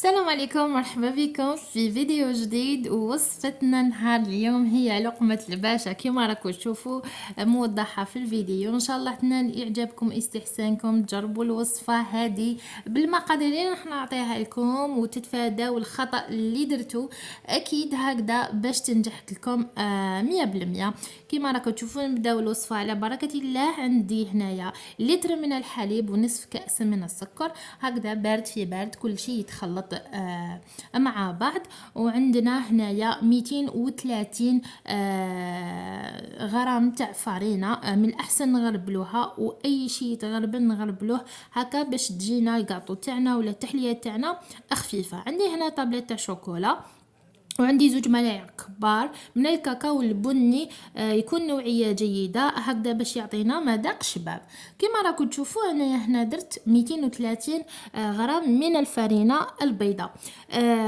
السلام عليكم، مرحبا بكم في فيديو جديد. ووصفتنا نهار اليوم هي لقمة الباشا كما راكم تشوفوا موضحة في الفيديو. ان شاء الله تنال اعجابكم استحسانكم، تجربوا الوصفة هذه بالمقادير اللي راح نعطيها لكم وتتفاداو الخطأ اللي درتو اكيد هكذا باش تنجح لكم 100%. كما راكم تشوفوا نبداو الوصفة على بركة الله. عندي هنايا لتر من الحليب ونصف كأس من السكر، هكذا بارد في بارد كل شيء يتخلط مع بعض. وعندنا هنايا 230 غرام تاع فرينه. من الاحسن نغربلوها، واي شيء تغربل نغربلوه هكا باش تجينا الكاطو تاعنا ولا التحليه تاعنا خفيفه. عندي هنا طابله تاع شوكولا، وعندي 2 ملاعق كبار من الكاكاو البني، يكون نوعيه جيده هكذا باش يعطينا مذاق شباب. كما راكم تشوفوا انا هنا درت 230 غرام من الفرينه البيضاء،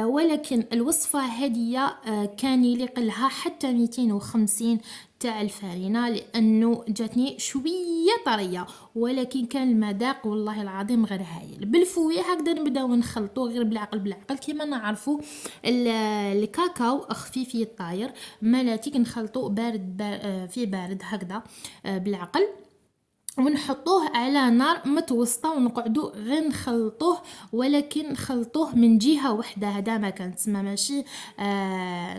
ولكن الوصفه هذه كان يليق لها حتى 250 تاع الفرينه، لانه جاتني شويه طريه، ولكن كان المذاق والله العظيم غير هايل. بالفويه هكذا نبداو نخلطو غير بالعقل كما نعرفوا الكاكاو خفيف يطاير، ملاتيك نخلطو بارد في بارد هكذا بالعقل، ونحطوه على نار متوسطه ونقعدو غير نخلطوه، ولكن نخلطوه من جهه واحده. هذا ما كان تسمى ماشي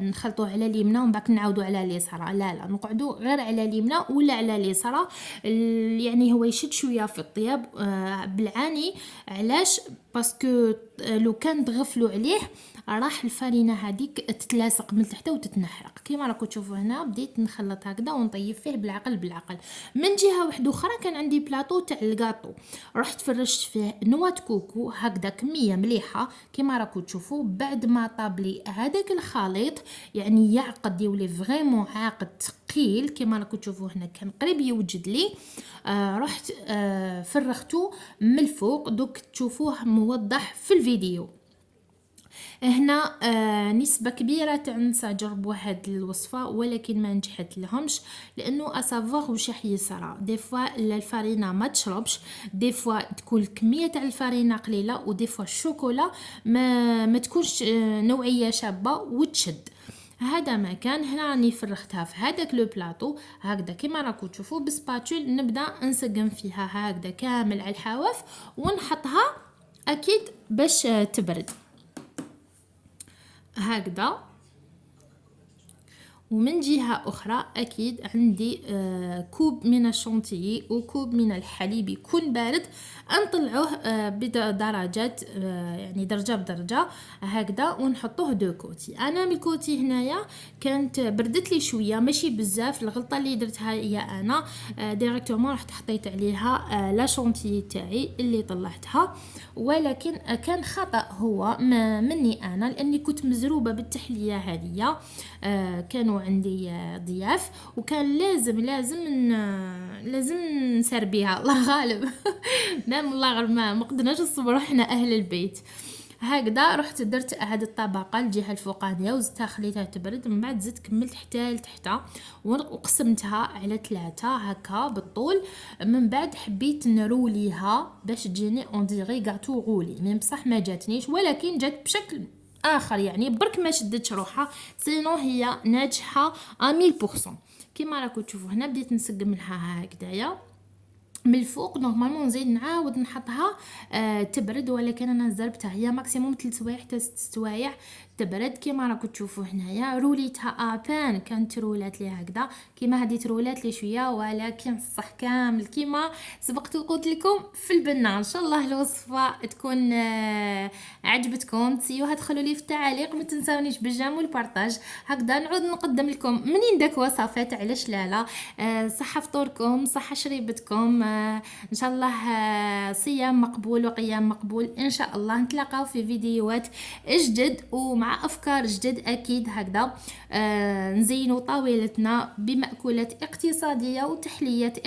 نخلطوه على اليمنى ومن بعد نعاودو على اليسرى، لا نقعدو غير على اليمنى ولا على اليسرى. يعني هو يشد شويه في الطياب بالعاني. علاش؟ باسكو لو كان تغفلوا عليه راح الفرينه هذيك تتلاصق من تحت وتتنحرق. كيما راكم تشوفوا هنا بديت نخلط هكذا ونطيب فيه بالعقل. من جهه واحده اخرى كان عندي بلاطو تاع الكاطو، رحت فرشت فيه نواه كوكو هكذا كميه مليحه كيما راكم تشوفوا. بعد ما طاب لي هذاك الخليط يعني يعقد يولي فريمون عاقد ثقيل كيما راكم تشوفوا هنا، كان قريب يوجد لي. رحت فرغته من الفوق، دوك تشوفوه موضح في الفيديو. هنا نسبة كبيرة تاع الناس جربوا هاد الوصفة ولكن ما نجحت لهمش، لانه اسافوار واش راح يصرى. دي فوا الفرينه ما تشربش، دي فوا تكون الكميه تاع الفرينه قليله، ودي فوا الشوكولا ما تكونش نوعيه شابه وتشد. هذا ما كان. هنا راني فرختها في هذاك لو بلاطو هكذا كيما راكم تشوفوا بسباتول، نبدا نسقم فيها هكذا كامل على الحواف ونحطها اكيد باش تبرد هكذا. ومن جهة أخرى أكيد عندي كوب من الشونتيي وكوب من الحليب يكون بارد، نطلعوه بدرجات يعني درجة بدرجة هكذا ونحطوه دو كوتي. أنا من كوتي هنايا كانت بردت لي شوية ماشي بزاف. الغلطة اللي درتها هي أنا ديريكتومون رحت حطيت عليها لا شونتيي تاعي اللي طلعتها، ولكن كان خطأ هو مني أنا، لأني كنت مزروبة بالتحلية هذه. كانوا عندي ضياف وكان لازم نسربيها الله غالب نعم الله غالب ما قدرناش نصبروا احنا اهل البيت. هكذا رحت درت هذه الطبقه الجهه الفوقانيه وزدتها خليتها تبرد، من بعد زدت كملت حتى لتحت وقسمتها على 3 هكا بالطول. من بعد حبيت نروليها باش تجيني اون ديغي غاتو رولي، من بصح ما جاتنيش ولكن جات بشكل اخر، يعني برك ما شدتش روحها، سينو هي ناجحه 100%. كيما راكم تشوفوا هنا بديت نسقم لها هكذايا من الفوق. نورمالمون نزيد نعاود نحطها تبرد، ولكن انا زربتها هي ماكسيموم 3 سوايع حتى 6 سوايع تبرد. كيما راكم تشوفوا هنايا روليتها ابان كانت رولات لي هكذا كيما هذه رولات لي شويه، ولكن صح كامل كيما سبقت قلت لكم في البنه. ان شاء الله الوصفه تكون عجبتكم، تسيوها تدخلوا لي في التعاليق، ما تنساونيش بالجيم والبارطاج هكذا نعود نقدم لكم منين داك وصفات. علاش لا صحه فطوركم صحه شريبتكم، ان شاء الله صيام مقبول وقيام مقبول. ان شاء الله نتلاقاو في فيديوهات جدد ومع افكار جدد اكيد هكذا. نزينوا طاولتنا بمأكولات اقتصاديه وتحليات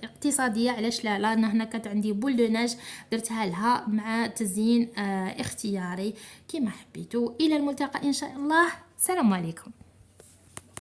اقتصاديه. علاش لا انا هنا كانت عندي بول دو ناج درتها لها مع تزيين اختياري كما حبيتوا. الى الملتقى ان شاء الله، السلام عليكم.